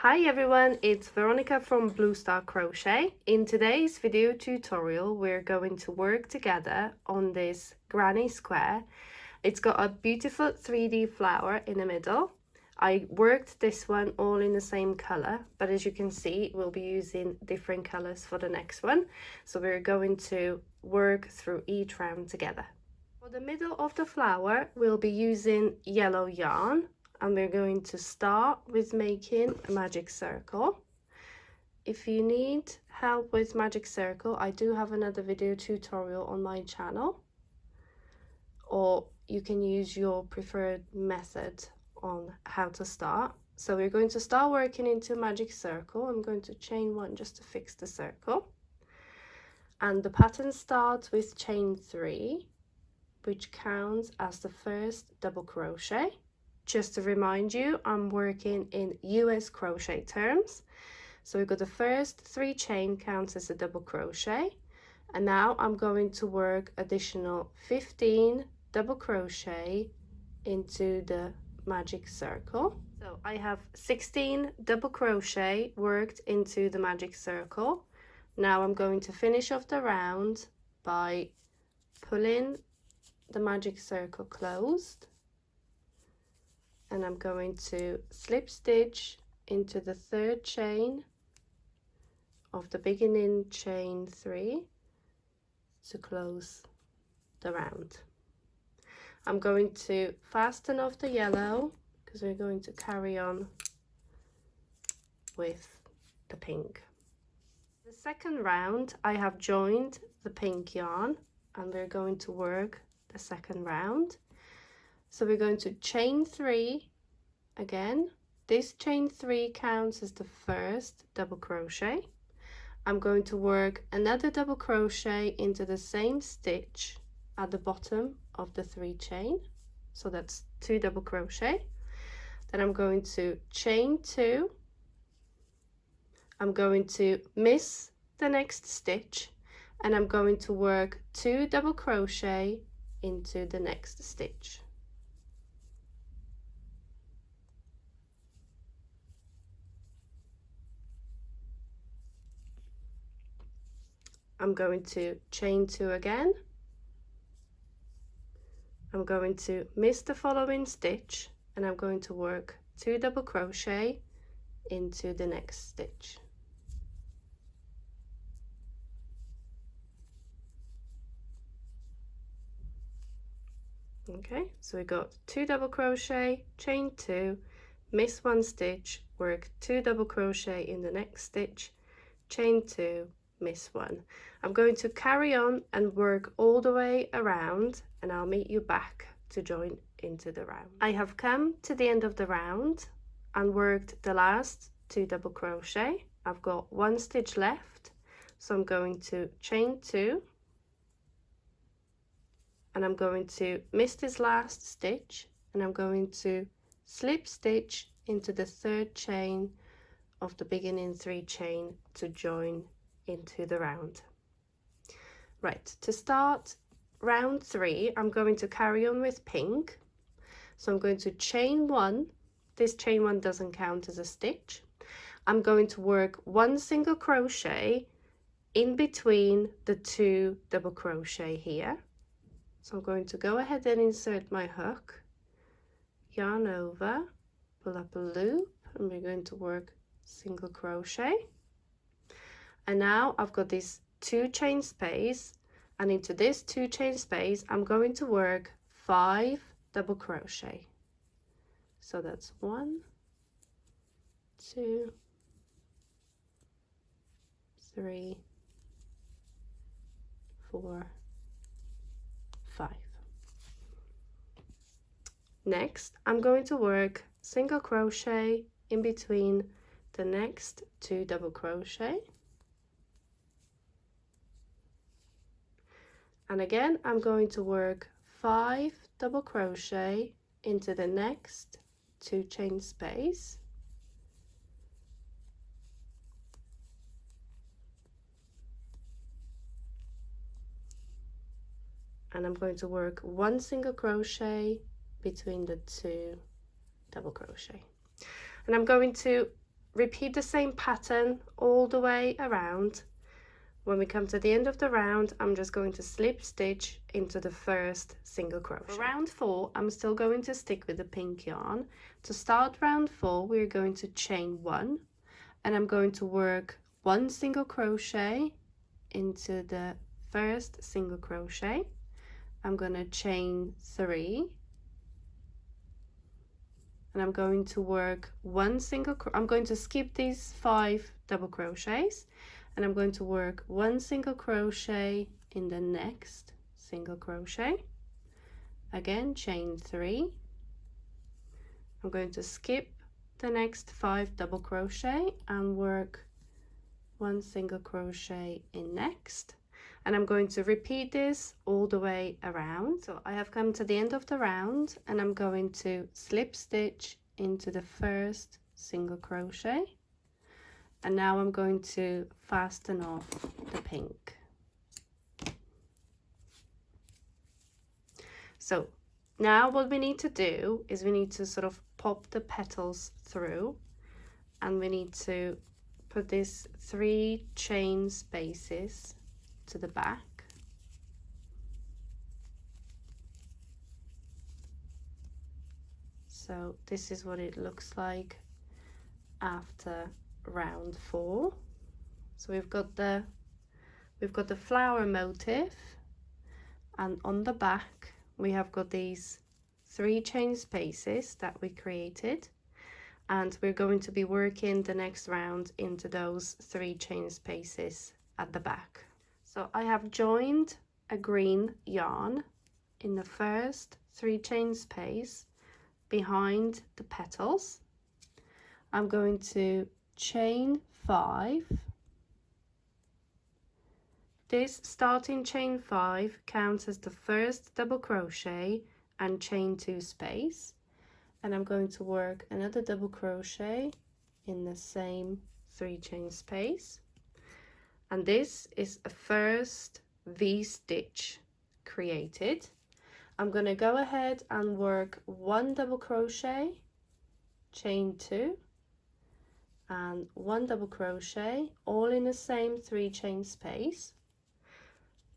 Hi everyone, it's Veronica from Blue Star Crochet. In today's video tutorial, we're going to work together on this granny square. It's got a beautiful 3D flower in the middle. I worked this one all in the same color, but as you can see, we'll be using different colors for the next one. So we're going to work through each round together. For the middle of the flower, we'll be using yellow yarn. And we're going to start with making a magic circle. If you need help with magic circle, I do have another video tutorial on my channel, or you can use your preferred method on how to start. So we're going to start working into magic circle. I'm going to chain one just to fix the circle, and the pattern starts with chain 3, which counts as the first double crochet. Just to remind you, I'm working in US crochet terms. So we've got the first 3 chain counts as a double crochet, and now I'm going to work additional 15 double crochet into the magic circle. So I have 16 double crochet worked into the magic circle. Now I'm going to finish off the round by pulling the magic circle closed, and I'm going to slip stitch into the 3rd chain of the beginning chain 3 to close the round. I'm going to fasten off the yellow because we're going to carry on with the pink. The second round, I have joined the pink yarn and we're going to work the second round. So we're going to chain 3 again. This chain 3 counts as the first double crochet. I'm going to work another double crochet into the same stitch at the bottom of the 3 chain. So that's 2 double crochet. Then I'm going to chain 2. I'm going to miss the next stitch and I'm going to work 2 double crochet into the next stitch. I'm going to chain 2 again. I'm going to miss the following stitch and I'm going to work 2 double crochet into the next stitch. Okay, so we got 2 double crochet, chain 2, miss 1 stitch, work 2 double crochet in the next stitch, chain 2, miss 1. I'm going to carry on and work all the way around and I'll meet you back to join into the round. I have come to the end of the round and worked the last 2 double crochet. I've got 1 stitch left, so I'm going to chain 2 and I'm going to miss this last stitch and I'm going to slip stitch into the 3rd chain of the beginning 3 chain to join into the round. Right, to start round 3, I'm going to carry on with pink. So I'm going to chain 1. This chain 1 doesn't count as a stitch. I'm going to work 1 single crochet in between the 2 double crochet here. So I'm going to go ahead and insert my hook, yarn over, pull up a loop, and we're going to work single crochet. And now I've got this 2 chain space, and into this 2 chain space I'm going to work 5 double crochet. So that's 1, 2, 3, 4, 5. Next, I'm going to work single crochet in between the next 2 double crochet. And again, I'm going to work 5 double crochet into the next 2 chain space. And I'm going to work 1 single crochet between the 2 double crochet. And I'm going to repeat the same pattern all the way around. When we come to the end of the round, I'm just going to slip stitch into the first single crochet. For round 4, I'm still going to stick with the pink yarn. To start round 4, we're going to chain 1, and I'm going to work 1 single crochet into the first single crochet. I'm going to chain 3, and I'm going to work 1 single I'm going to skip these 5 double crochets, and I'm going to work 1 single crochet in the next single crochet. Again, chain 3. I'm going to skip the next 5 double crochet and work 1 single crochet in next, and I'm going to repeat this all the way around. So I have come to the end of the round, and I'm going to slip stitch into the first single crochet, and now I'm going to fasten off the pink. So now what we need to do is we need to sort of pop the petals through, and we need to put these 3 chain spaces to the back. So this is what it looks like after round 4. So we've got the flower motif, and on the back we have got these 3 chain spaces that we created, and we're going to be working the next round into those 3 chain spaces at the back. So I have joined a green yarn in the first 3 chain space behind the petals. I'm going to chain 5. This starting chain 5 counts as the first double crochet and chain 2 space, and I'm going to work another double crochet in the same 3 chain space, and this is a first V-stitch created. I'm going to go ahead and work 1 double crochet, chain 2, and 1 double crochet, all in the same 3 chain space.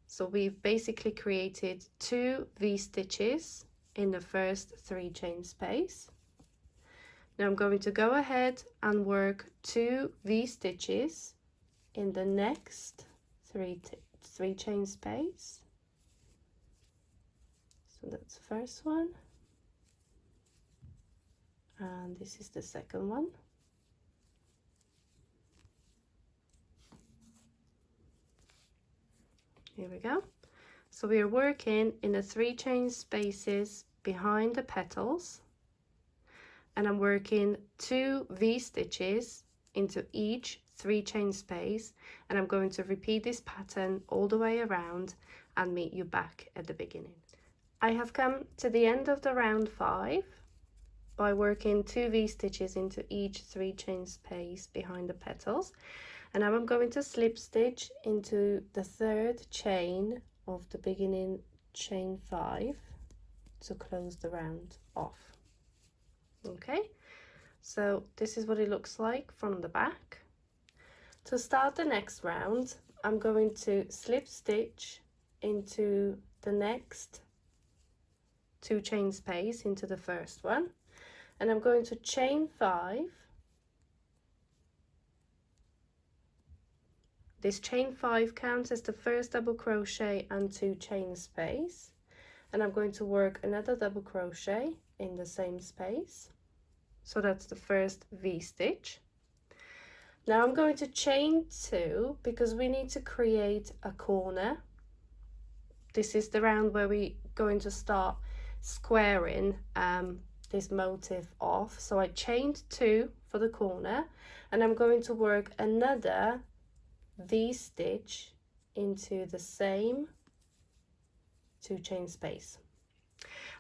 So we've basically created 2 V-stitches in the first 3 chain space. Now I'm going to go ahead and work 2 V-stitches in the next 3 chain space. So that's the first one, and this is the second one. Here we go. So we are working in the 3 chain spaces behind the petals, and I'm working 2 V-stitches into each 3 chain space, and I'm going to repeat this pattern all the way around and meet you back at the beginning. I have come to the end of the round 5 by working 2 V-stitches into each 3 chain space behind the petals, and now I'm going to slip stitch into the 3rd chain of the beginning chain 5 to close the round off. Okay, so this is what it looks like from the back. To start the next round, I'm going to slip stitch into the next 2 chain space into the first one, and I'm going to chain 5. This chain 5 counts as the first double crochet and 2 chain space, and I'm going to work another double crochet in the same space. So that's the first V-stitch. Now I'm going to chain 2 because we need to create a corner. This is the round where we're going to start squaring this motif off. So I chained 2 for the corner, and I'm going to work another V-stitch into the same 2 chain space.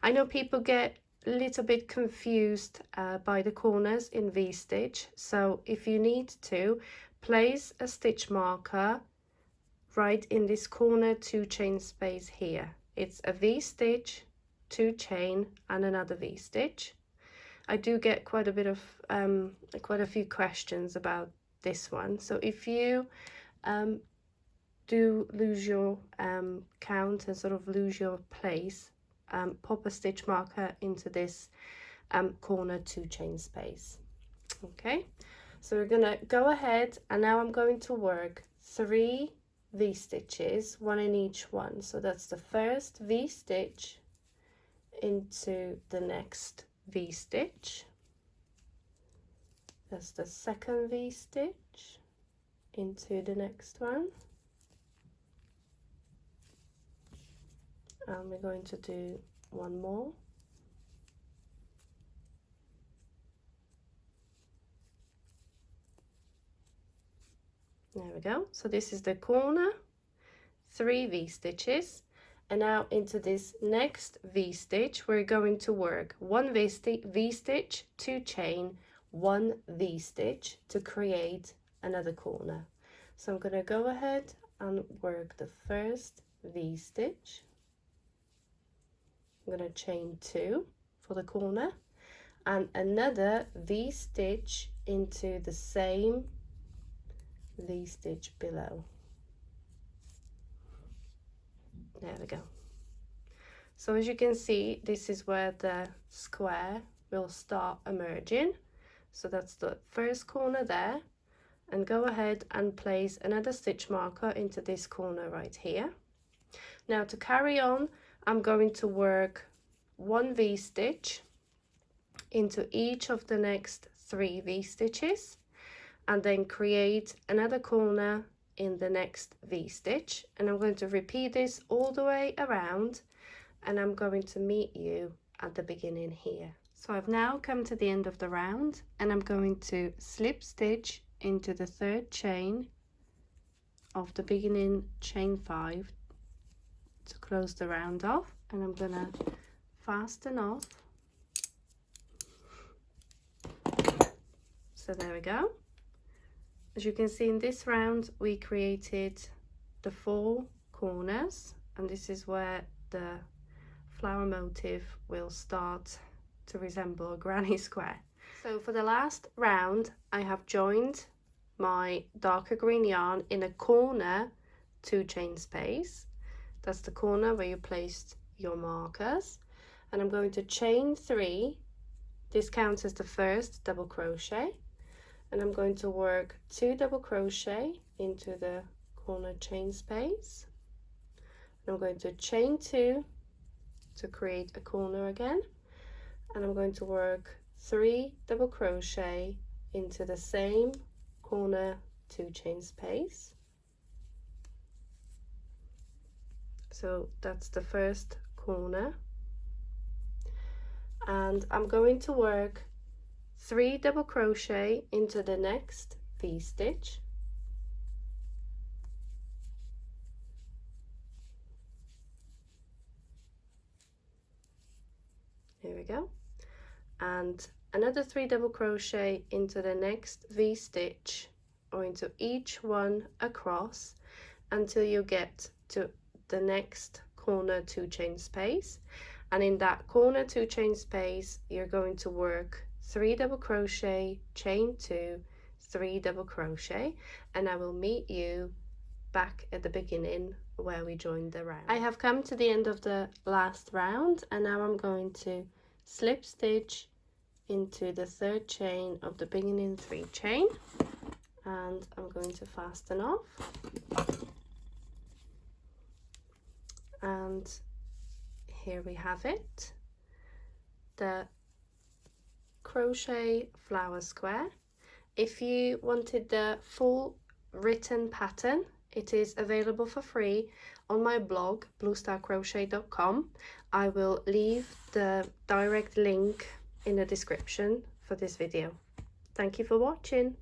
I know people get a little bit confused by the corners in V-stitch, so if you need to, place a stitch marker right in this corner 2 chain space here. It's a V-stitch, 2 chain and another V-stitch, I do get quite a few questions about this one. So if you do lose your count and sort of lose your place, pop a stitch marker into this corner 2 chain space. Okay, so we're gonna go ahead, and now I'm going to work 3 V-stitches, 1 in each one. So that's the first V-stitch into the next V-stitch. That's the second V-stitch into the next one. And we're going to do one more. There we go. So this is the corner, 3 V-stitches. And now into this next V-stitch, we're going to work 1 V-stitch, 2 chain, 1 V-stitch to create another corner. So I'm going to go ahead and work the first V-stitch. I'm going to chain 2 for the corner and another V-stitch into the same V-stitch below. There we go. So as you can see, this is where the square will start emerging. So that's the first corner there, and go ahead and place another stitch marker into this corner right here. Now to carry on, I'm going to work 1 V-stitch into each of the next 3 V-stitches, and then create another corner in the next V-stitch, and I'm going to repeat this all the way around, and I'm going to meet you at the beginning here. So I've now come to the end of the round, and I'm going to slip stitch into the 3rd chain of the beginning chain 5 to close the round off, and I'm gonna fasten off. So there we go. As you can see, in this round we created the 4 corners, and this is where the flower motif will start to resemble a granny square. So for the last round, I have joined my darker green yarn in a corner 2 chain space. That's the corner where you placed your markers, and I'm going to chain 3. This counts as the first double crochet, and I'm going to work 2 double crochet into the corner chain space. And I'm going to chain 2 to create a corner again, and I'm going to work 3 double crochet into the same corner 2 chain space. So that's the first corner, and I'm going to work 3 double crochet into the next V-stitch. Here we go. And another 3 double crochet into the next V-stitch, or into each one across, until you get to the next corner 2 chain space. And in that corner 2 chain space, you're going to work 3 double crochet, chain 2, 3 double crochet, and I will meet you back at the beginning where we joined the round. I have come to the end of the last round, and now I'm going to slip stitch into the 3rd chain of the beginning 3 chain, and I'm going to fasten off. And here we have it, the crochet flower square. If you wanted the full written pattern, it is available for free on my blog bluestarcrochet.com. I will leave the direct link in the description for this video. Thank you for watching.